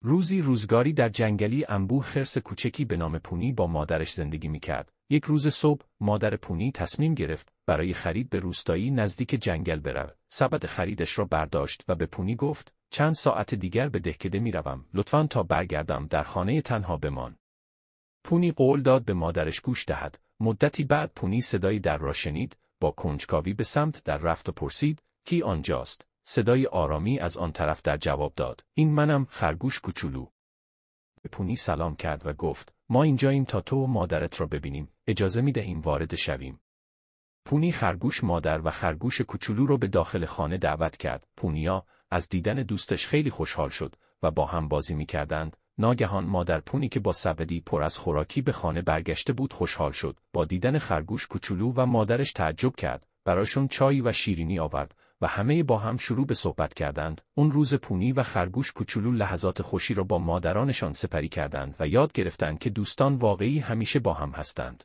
روزگاری در جنگلی انبوه خرس کوچکی به نام پونی با مادرش زندگی می‌کرد. یک روز صبح، مادر پونی تصمیم گرفت برای خرید به روستایی نزدیک جنگل برود. سبد خریدش را برداشت و به پونی گفت: چند ساعت دیگر به دهکده می‌روم. لطفاً تا برگردم در خانه تنها بمان. پونی قول داد به مادرش گوش دهد. مدتی بعد پونی صدای در را شنید. با کنجکاوی به سمت در رفت و پرسید: کی آنجاست؟ صدای آرامی از آن طرف در جواب داد: این منم، خرگوش کوچولو. به پونی سلام کرد و گفت: ما اینجاییم تا تو و مادرت را ببینیم. اجازه می‌دهیم وارد شویم؟ پونی خرگوش مادر و خرگوش کوچولو را به داخل خانه دعوت کرد. پونیا از دیدن دوستش خیلی خوشحال شد و با هم بازی می‌کردند. ناگهان مادر پونی که با سبدی پر از خوراکی به خانه برگشته بود خوشحال شد. با دیدن خرگوش کوچولو و مادرش تعجب کرد. برایشون چای و شیرینی آورد و همه با هم شروع به صحبت کردند. اون روز پونی و خرگوش کوچولو لحظات خوشی را با مادرانشان سپری کردند و یاد گرفتند که دوستان واقعی همیشه با هم هستند.